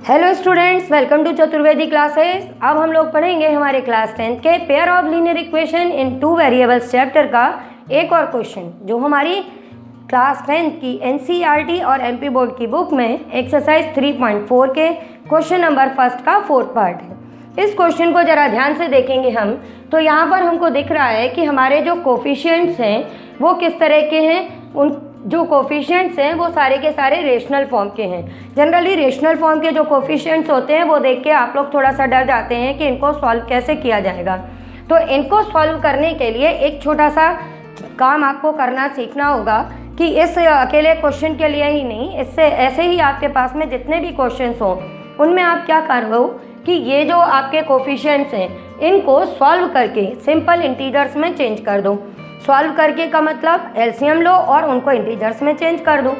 Hello students, welcome to Chaturvedi classes. अब हम लोग पढ़ेंगे हमारे क्लास 10 के pair of linear equation in two variables chapter का एक और क्वेश्चन, जो हमारी क्लास 10 की एनसीईआरटी और एमपी बोर्ड की बुक में एक्सरसाइज 3.4 के क्वेश्चन नंबर फर्स्ट का फोर्थ पार्ट है। इस क्वेश्चन को ज़रा ध्यान से देखेंगे हम, तो यहाँ पर हमको दिख रहा है कि हमारे जो कोफिशिएंट्स हैं वो किस तरह के हैं। उन जो कोफिशिएंट्स हैं वो सारे के सारे रेशनल फॉर्म के हैं। जनरली रेशनल फॉर्म के जो कोफिशिएंट्स होते हैं वो देख के आप लोग थोड़ा सा डर जाते हैं कि इनको सॉल्व कैसे किया जाएगा। तो इनको सॉल्व करने के लिए एक छोटा सा काम आपको करना सीखना होगा कि इस अकेले क्वेश्चन के लिए ही नहीं, इससे ऐसे ही आपके पास में जितने भी क्वेश्चंस हों उनमें आप क्या करो कि ये जो आपके कोफिशिएंट्स हैं इनको सॉल्व करके सिंपल इंटीजर्स में चेंज कर दो। सॉल्व करके का मतलब एलसीएम लो और उनको इंटीजर्स में चेंज कर दो।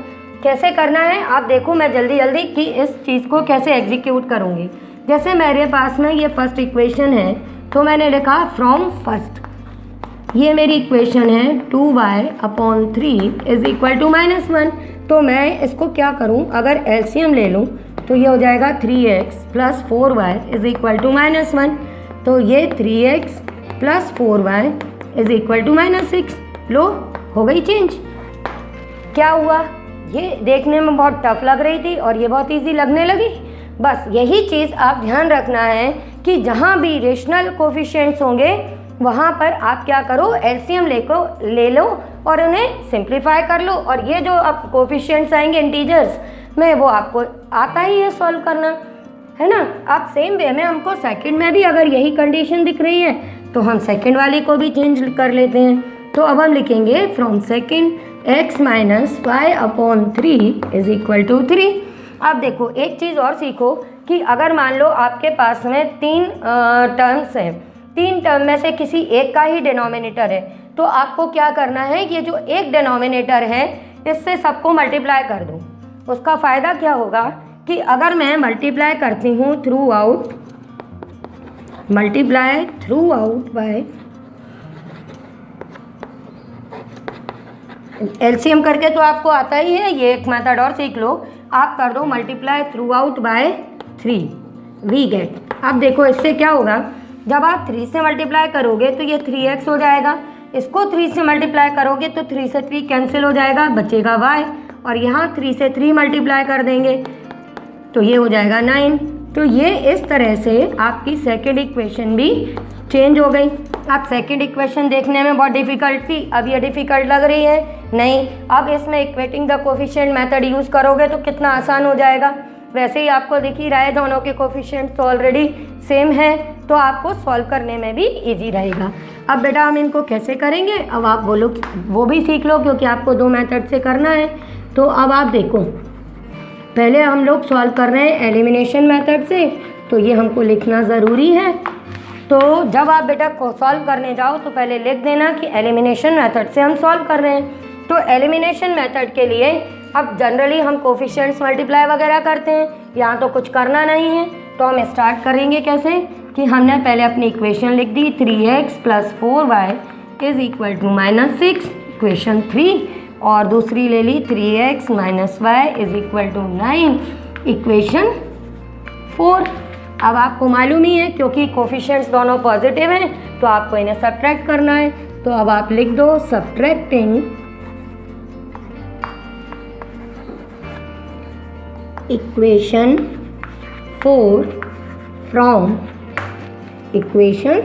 कैसे करना है आप देखो, मैं जल्दी जल्दी कि इस चीज़ को कैसे एग्जीक्यूट करूँगी। जैसे मेरे पास में ये फर्स्ट इक्वेशन है तो मैंने लिखा फ्रॉम फर्स्ट, ये मेरी इक्वेशन है 2y/3 इज इक्वल टू -1। तो मैं इसको क्या करूँ, अगर एलसीएम ले लूँ तो ये हो जाएगा 3x + 4y is equal to -1। तो ये 3x + 4y is equal to -6। लो, हो गई चेंज। क्या हुआ, ये देखने में बहुत टफ लग रही थी और ये बहुत इजी लगने लगी। बस यही चीज़ आप ध्यान रखना है कि जहाँ भी रेशनल कोफिशिएंट्स होंगे वहाँ पर आप क्या करो, एलसीएम ले लो और उन्हें सिंप्लीफाई कर लो। और ये जो अब कोफिशिएंट्स आएंगे इंटीजर्स में वो आपको आता ही है सॉल्व करना, है ना। आप सेम वे में हमको सेकंड में भी अगर यही कंडीशन दिख रही है तो हम सेकंड वाली को भी चेंज कर लेते हैं। तो अब हम लिखेंगे from second x - y/3 is equal to 3। अब देखो एक चीज़ और सीखो कि अगर मान लो आपके पास में तीन टर्म्स हैं, तीन टर्म में से किसी एक का ही डिनोमिनेटर है, तो आपको क्या करना है, ये जो एक डिनोमिनेटर है इससे सबको मल्टीप्लाई कर दो। उसका फ़ायदा क्या होगा कि अगर मैं मल्टीप्लाई करती हूँ थ्रू आउट बाय एलसीएम करके, तो आपको आता ही है, ये एक मेथड और सीख लो। आप कर दो multiply throughout by 3, we get. अब देखो इससे क्या होगा, जब आप 3 से मल्टीप्लाई करोगे तो ये 3x हो जाएगा, इसको 3 से मल्टीप्लाई करोगे तो 3 से 3 कैंसिल हो जाएगा, बचेगा y, और यहाँ 3 से 3 मल्टीप्लाई कर देंगे तो ये हो जाएगा 9। तो ये इस तरह से आपकी सेकंड इक्वेशन भी चेंज हो गई। अब सेकंड इक्वेशन देखने में बहुत डिफ़िकल्ट थी, अब ये डिफ़िकल्ट लग रही है नहीं। अब इसमें equating the coefficient method use करोगे तो कितना आसान हो जाएगा। वैसे ही आपको दिख ही रहा है दोनों के कोफिशिएंट तो ऑलरेडी सेम है, तो आपको सॉल्व करने में भी ईजी रहेगा। अब बेटा हम इनको कैसे करेंगे, अब आप बोलो वो भी सीख लो, क्योंकि आपको दो मेथड से करना है। तो अब आप देखो, पहले हम लोग सॉल्व कर रहे हैं एलिमिनेशन मेथड से, तो ये हमको लिखना ज़रूरी है। तो जब आप बेटा को सॉल्व करने जाओ तो पहले लिख देना कि एलिमिनेशन मेथड से हम सॉल्व कर रहे हैं। तो एलिमिनेशन मेथड के लिए अब जनरली हम कोफिशिएंट्स मल्टीप्लाई वगैरह करते हैं, यहाँ तो कुछ करना नहीं है। तो हम स्टार्ट करेंगे कैसे कि हमने पहले अपनी इक्वेशन लिख दी 3x + 4y is equal to -6, equation 3, और दूसरी ले ली 3x - y is equal to 9, equation 4। अब आपको मालूम ही है क्योंकि कोफिशिएंट्स दोनों पॉजिटिव हैं तो आपको इन्हें सब्ट्रैक्ट करना है। तो अब आप लिख दो सब्ट्रैक्टिंग इक्वेशन 4 फ्रॉम इक्वेशन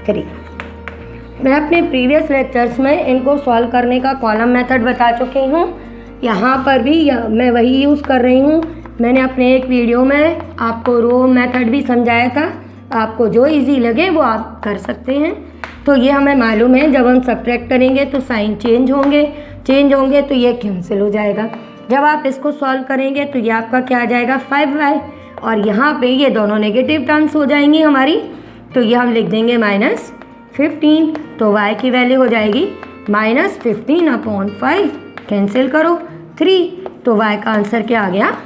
3। मैं अपने प्रीवियस लेक्चर्स में इनको सॉल्व करने का कॉलम मेथड बता चुकी हूँ, यहाँ पर भी मैं वही यूज़ कर रही हूँ। मैंने अपने एक वीडियो में आपको रो मेथड भी समझाया था, आपको जो इजी लगे वो आप कर सकते हैं। तो ये हमें मालूम है, जब हम सब्ट्रैक्ट करेंगे तो साइन चेंज होंगे तो ये कैंसिल हो जाएगा। जब आप इसको सॉल्व करेंगे तो ये आपका क्या आ जाएगा 5y, और यहाँ पे ये दोनों नेगेटिव टर्म्स हो जाएंगी हमारी, तो ये हम लिख देंगे -15। तो y की वैल्यू हो जाएगी -15/5, कैंसिल करो 3, तो y का आंसर क्या आ गया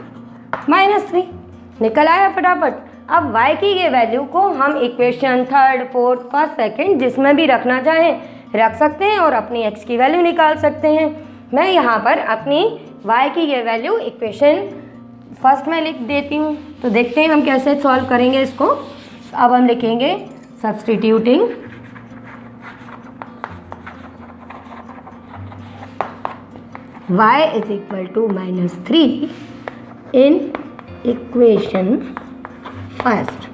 -3। निकल आया फटाफट। अब y की ये वैल्यू को हम equation third, fourth, first, second जिसमें भी रखना चाहें रख सकते हैं और अपनी x की वैल्यू निकाल सकते हैं। मैं यहाँ पर अपनी y की ये वैल्यू इक्वेशन फर्स्ट में लिख देती हूँ, तो देखते हैं हम कैसे सॉल्व करेंगे इसको। अब हम लिखेंगे substituting y is equal to -3 in equation first.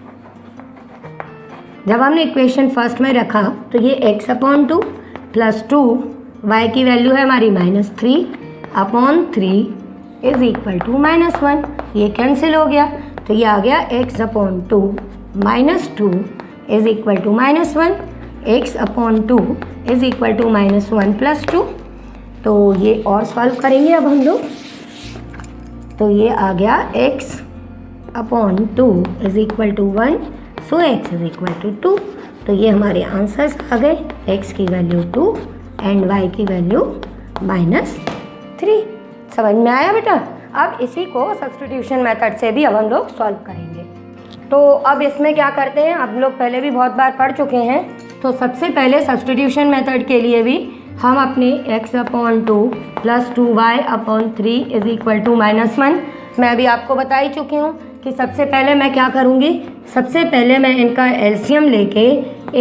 जब हमने इक्वेशन फर्स्ट में रखा तो ये x/2 प्लस 2, y की वैल्यू है हमारी -3/3 इज इक्वल टू -1। ये कैंसिल हो गया तो ये आ गया x/2 -2 is equal to -1, x/2 is equal to -1 plus 2। तो ये और सॉल्व करेंगे अब हम लोग। तो ये आ गया x/2 is equal to 1, so x is equal to 2। तो ये हमारे आंसर्स आ गए, x की वैल्यू 2 एंड y की वैल्यू -3। समझ में आया बेटा? अब इसी को सब्स्टिट्यूशन मेथड से भी अब हम लोग सॉल्व करेंगे। तो अब इसमें क्या करते हैं, आप लोग पहले भी बहुत बार पढ़ चुके हैं। तो सबसे पहले सब्स्टिट्यूशन मेथड के लिए भी हम अपने x/2 plus 2y/3 is equal to -1 मैं अभी आपको बता ही चुकी हूँ कि सबसे पहले मैं क्या करूँगी, सबसे पहले मैं इनका एलसीएम लेके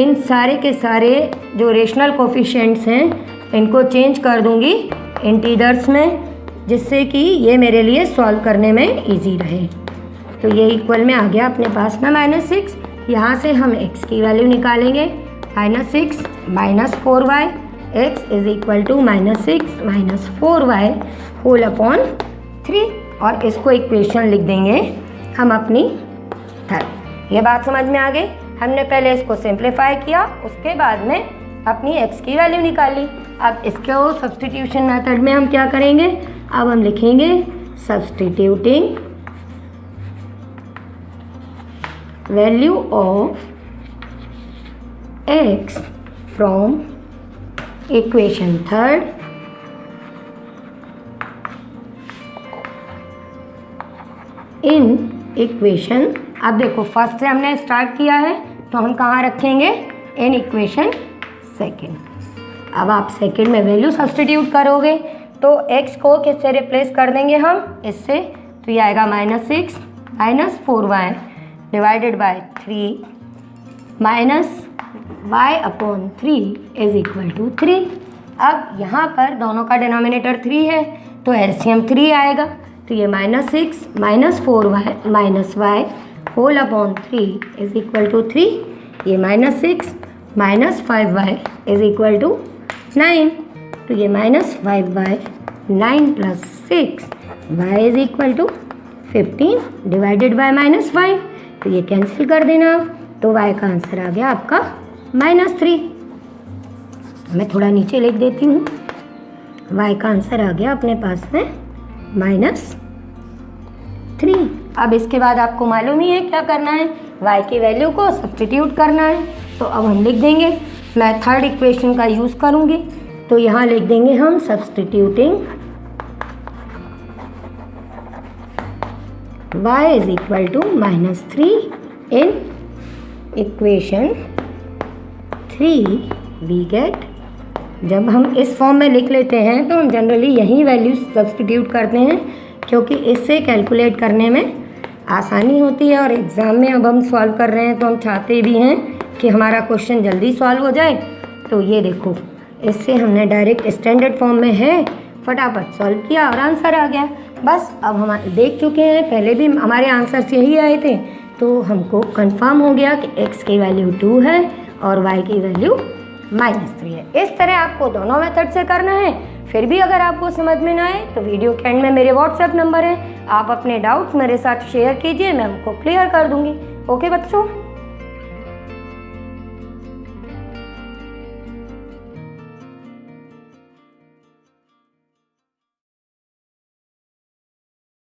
इन सारे के सारे जो रेशनल कोफिशिएंट्स हैं इनको चेंज कर दूँगी इंटीजर्स में, जिससे कि ये मेरे लिए सॉल्व करने में इजी रहे। तो ये इक्वल में आ गया अपने पास में -6। यहाँ से हम x की वैल्यू निकालेंगे, -6 -4y, x is equal to -6 -4y whole upon 3, और इसको इक्वेशन लिख देंगे हम अपनी थर्ड। ये बात समझ में आ गई? हमने पहले इसको सिंप्लीफाई किया, उसके बाद में अपनी x की वैल्यू निकाली। अब इसको सब्स्टिट्यूशन मेथड में हम क्या करेंगे, अब हम लिखेंगे substituting value of x from equation third in equation. अब देखो फर्स्ट से हमने स्टार्ट किया है तो हम कहाँ रखेंगे, इन इक्वेशन सेकेंड। अब आप सेकेंड में वैल्यू सब्स्टिट्यूट करोगे तो x को किससे रिप्लेस कर देंगे हम, इससे। तो ये आएगा -6 -4y divided by 3 -y/3 is equal to 3। अब यहाँ पर दोनों का डिनोमिनेटर 3 है तो एलसीएम 3 आएगा। तो ये -6 -4y -y whole upon 3 is equal to 3। ये -6 -5y इज इक्वल टू 9। तो ये -5y 9 plus 6 y is equal to 15 divided by -5। तो ये कैंसिल कर देना आप, तो y का आंसर आ गया आपका -3। मैं थोड़ा नीचे लिख देती हूँ, y का आंसर आ गया अपने पास में -3। अब इसके बाद आपको मालूम ही है क्या करना है, y की वैल्यू को सब्स्टिट्यूट करना है। तो अब हम लिख देंगे, मैं थर्ड इक्वेशन का यूज़ करूँगी, तो यहाँ लिख देंगे हम substituting y is equal to -3 in equation 3 we get. जब हम इस फॉर्म में लिख लेते हैं तो हम जनरली यही वैल्यू सब्स्टिट्यूट करते हैं, क्योंकि इससे कैलकुलेट करने में आसानी होती है। और एग्ज़ाम में अब हम सॉल्व कर रहे हैं तो हम चाहते भी हैं कि हमारा क्वेश्चन जल्दी सॉल्व हो जाए। तो ये देखो, इससे हमने डायरेक्ट स्टैंडर्ड फॉर्म में है, फटाफट सॉल्व किया और आंसर आ गया। बस अब हम देख चुके हैं, पहले भी हमारे आंसर्स यही आए थे, तो हमको कंफर्म हो गया कि x की वैल्यू 2 है और y की वैल्यू -3 है। इस तरह आपको दोनों मेथड से करना है। फिर भी अगर आपको समझ में ना आए तो वीडियो के एंड में मेरे व्हाट्सएप नंबर है, आप अपने डाउट्स मेरे साथ शेयर कीजिए, मैं उनको क्लियर कर दूंगी। ओके बच्चों।